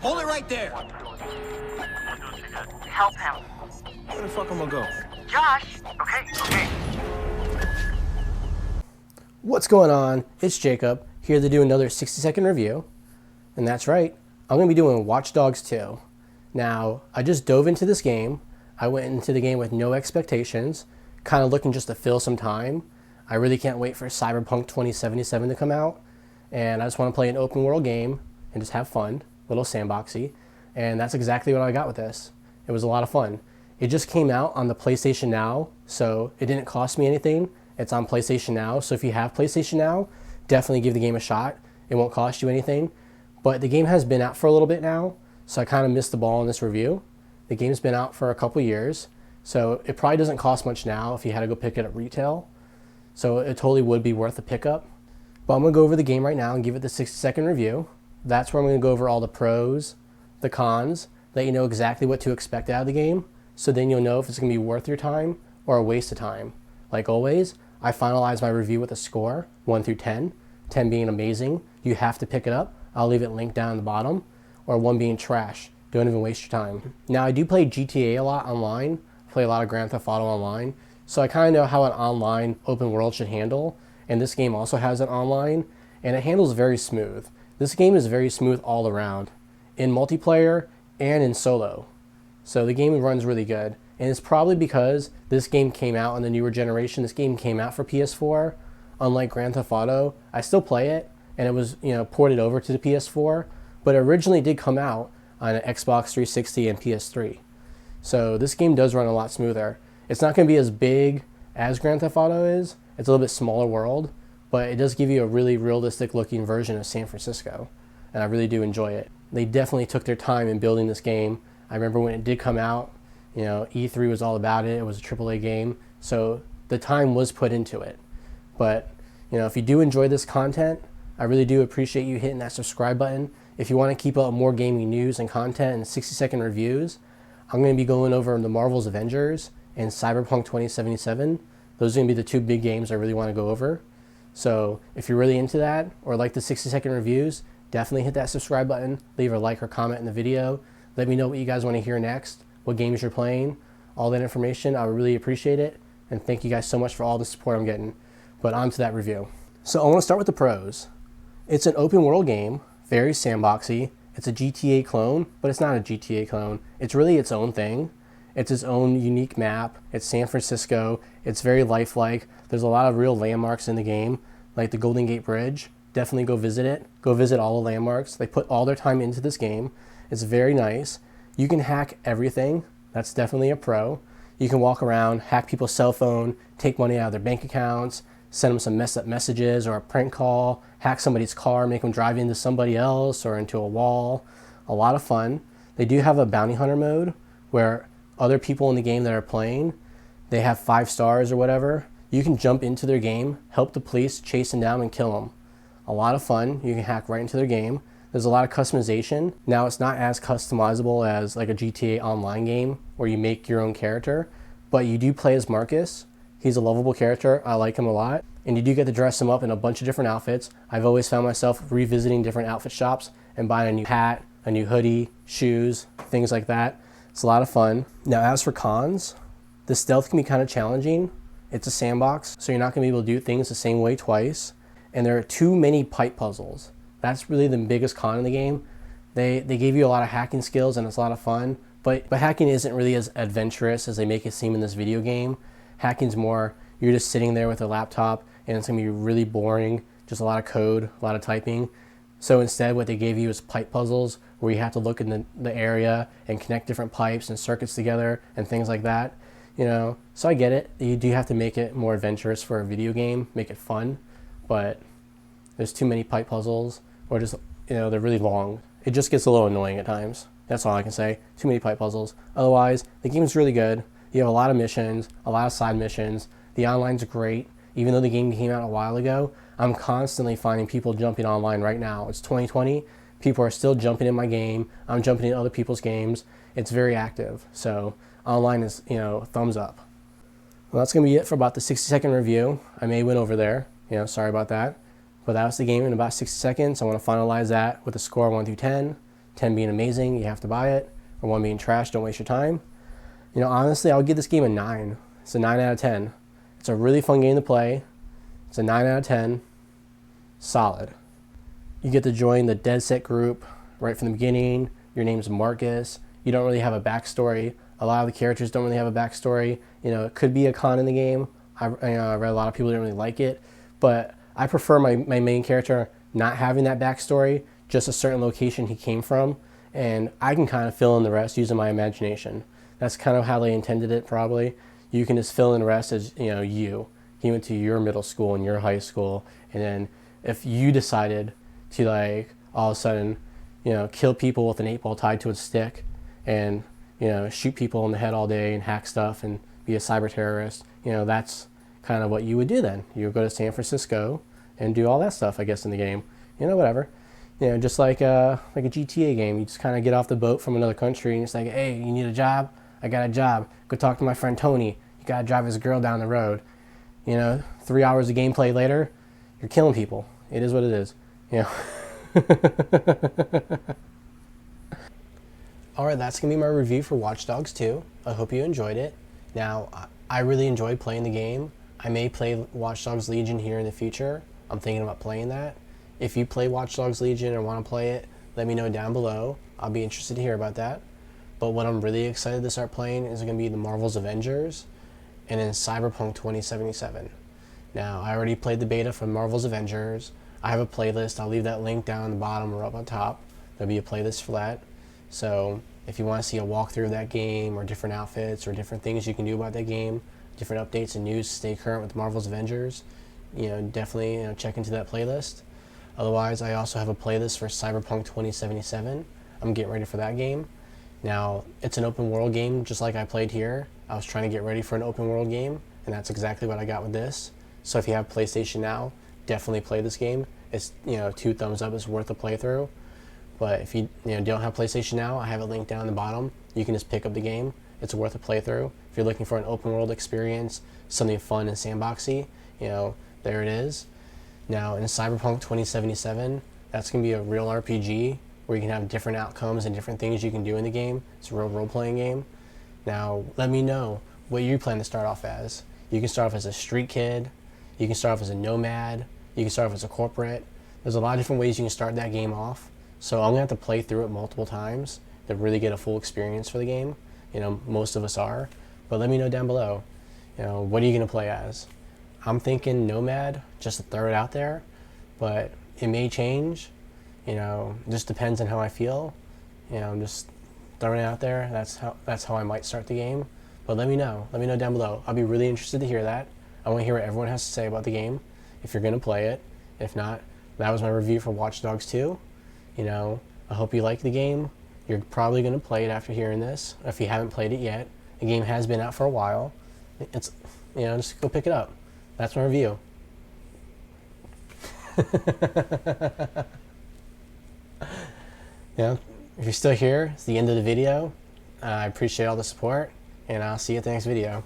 Hold it right there. Help him. Where the fuck am I going? Josh! Okay. What's going on? It's Jacob, here to do another 60-second review. And that's right, I'm going to be doing Watch Dogs 2. Now, I just dove into this game. I went into the game with no expectations, kind of looking just to fill some time. I really can't wait for Cyberpunk 2077 to come out. And I just want to play an open world game and just have fun, a little sandboxy. And that's exactly what I got with this. It was a lot of fun. It just came out on the PlayStation Now, so it didn't cost me anything. It's on PlayStation Now, so if you have PlayStation Now, definitely give the game a shot. It won't cost you anything. But the game has been out for a little bit now, so I kind of missed the ball in this review. The game's been out for a couple years, so it probably doesn't cost much now if you had to go pick it at retail. So it totally would be worth a pickup. But I'm going to go over the game right now and give it the 60-second review. That's where I'm going to go over all the pros, the cons, let you know exactly what to expect out of the game, so then you'll know if it's going to be worth your time or a waste of time. Like always, I finalize my review with a score, 1 through 10, 10 being amazing, you have to pick it up, I'll leave it linked down at the bottom, or 1 being trash, don't even waste your time. Now I do play GTA a lot online, play a lot of Grand Theft Auto online, so I kind of know how an online open world should handle, and this game also has it online, and it handles very smooth. This game is very smooth all around, in multiplayer and in solo. So the game runs really good, and it's probably because this game came out on the newer generation. This game came out for PS4, unlike Grand Theft Auto. I still play it, and it was ported over to the PS4, but it originally did come out on an Xbox 360 and PS3. So this game does run a lot smoother. It's not going to be as big as Grand Theft Auto is. It's a little bit smaller world, but it does give you a really realistic looking version of San Francisco, and I really do enjoy it. They definitely took their time in building this game. I remember when it did come out, E3 was all about it. It was a AAA game, so the time was put into it. But if you do enjoy this content, I really do appreciate you hitting that subscribe button. If you want to keep up more gaming news and content and 60-second reviews, I'm going to be going over the Marvel's Avengers and Cyberpunk 2077. Those are going to be the 2 big games I really want to go over. So if you're really into that or like the 60-second reviews, definitely hit that subscribe button, leave a like or comment in the video. Let me know what you guys want to hear next, what games you're playing, all that information. I would really appreciate it. And thank you guys so much for all the support I'm getting. But on to that review. So I want to start with the pros. It's an open world game, very sandboxy. It's a GTA clone, but it's not a GTA clone. It's really its own thing. It's its own unique map. It's San Francisco. It's very lifelike. There's a lot of real landmarks in the game, like the Golden Gate Bridge. Definitely go visit it. Go visit all the landmarks. They put all their time into this game. It's very nice. You can hack everything. That's definitely a pro. You can walk around, hack people's cell phone, take money out of their bank accounts, send them some messed up messages or a prank call, hack somebody's car, make them drive into somebody else or into a wall. A lot of fun. They do have a bounty hunter mode where other people in the game that are playing, they have 5 stars or whatever. You can jump into their game, help the police chase them down and kill them. A lot of fun. You can hack right into their game. There's a lot of customization. Now it's not as customizable as like a GTA Online game where you make your own character, but you do play as Marcus. He's a lovable character. I like him a lot. And you do get to dress him up in a bunch of different outfits. I've always found myself revisiting different outfit shops and buying a new hat, a new hoodie, shoes, things like that. It's a lot of fun. Now as for cons, the stealth can be kind of challenging. It's a sandbox, so you're not going to be able to do things the same way twice. And there are too many pipe puzzles. That's really the biggest con in the game. They gave you a lot of hacking skills and it's a lot of fun, but hacking isn't really as adventurous as they make it seem in this video game. Hacking's more, you're just sitting there with a laptop and it's gonna be really boring, just a lot of code, a lot of typing. So instead what they gave you is pipe puzzles where you have to look in the area and connect different pipes and circuits together and things like that. So I get it. You do have to make it more adventurous for a video game, make it fun, but there's too many pipe puzzles or just, they're really long. It just gets a little annoying at times. That's all I can say. Too many pipe puzzles. Otherwise, the game's really good. You have a lot of missions, a lot of side missions. The online's great. Even though the game came out a while ago, I'm constantly finding people jumping online right now. It's 2020. People are still jumping in my game. I'm jumping in other people's games. It's very active. So online is, thumbs up. Well, that's going to be it for about the 60-second review. I may went over there. Sorry about that. But that was the game in about 60 seconds. I want to finalize that with a score 1 through 10. 10 being amazing, you have to buy it, or 1 being trash, don't waste your time. You know, honestly, I would give this game a 9. It's a 9 out of 10. It's a really fun game to play. It's a 9 out of 10. Solid. You get to join the Dead Set group right from the beginning. Your name's Marcus. You don't really have a backstory. A lot of the characters don't really have a backstory. You know, it could be a con in the game. I read a lot of people didn't really like it, but I prefer my main character not having that backstory, just a certain location he came from, and I can kind of fill in the rest using my imagination. That's kind of how they intended it, probably. You can just fill in the rest as, you know, you. He went to your middle school and your high school, and then if you decided to, like, all of a sudden, you know, kill people with an 8-ball tied to a stick and, you know, shoot people in the head all day and hack stuff and be a cyber terrorist, you know, that's kind of what you would do then. You would go to San Francisco and do all that stuff, I guess, in the game. You know, whatever. You know, just like a GTA game. You just kind of get off the boat from another country and it's like, hey, you need a job? I got a job. Go talk to my friend Tony. You got to drive his girl down the road. You know, 3 hours of gameplay later, you're killing people. It is what it is. You know. Alright, that's going to be my review for Watch Dogs 2. I hope you enjoyed it. Now, I really enjoyed playing the game. I may play Watch Dogs Legion here in the future. I'm thinking about playing that. If you play Watch Dogs Legion or want to play it, let me know down below. I'll be interested to hear about that. But what I'm really excited to start playing is going to be the Marvel's Avengers and then Cyberpunk 2077. Now, I already played the beta for Marvel's Avengers. I have a playlist. I'll leave that link down in the bottom or up on top. There'll be a playlist for that. So if you want to see a walkthrough of that game or different outfits or different things you can do about that game, different updates and news to stay current with Marvel's Avengers, you know, definitely, you know, check into that playlist. Otherwise, I also have a playlist for Cyberpunk 2077. I'm getting ready for that game. Now, it's an open world game just like I played here. I was trying to get ready for an open world game, and that's exactly what I got with this. So if you have PlayStation Now, definitely play this game. It's, you know, 2 thumbs up. It's worth a playthrough. But if you don't have PlayStation Now, I have a link down the bottom. You can just pick up the game. It's worth a playthrough. If you're looking for an open world experience, something fun and sandboxy, you know, there it is. Now in Cyberpunk 2077, that's going to be a real RPG where you can have different outcomes and different things you can do in the game. It's a real role-playing game. Now let me know what you plan to start off as. You can start off as a street kid. You can start off as a nomad. You can start off as a corporate. There's a lot of different ways you can start that game off. So I'm going to have to play through it multiple times to really get a full experience for the game. You know, most of us are. But let me know down below, you know, what are you going to play as? I'm thinking nomad, just to throw it out there. But it may change. You know, it just depends on how I feel. You know, I'm just throwing it out there. That's how I might start the game. But let me know. Let me know down below. I'll be really interested to hear that. I want to hear what everyone has to say about the game, if you're going to play it. If not, that was my review for Watch Dogs 2. You know, I hope you like the game. You're probably going to play it after hearing this, if you haven't played it yet. The game has been out for a while. It's, you know, just go pick it up. That's my review. You know, if you're still here, it's the end of the video. I appreciate all the support, and I'll see you at the next video.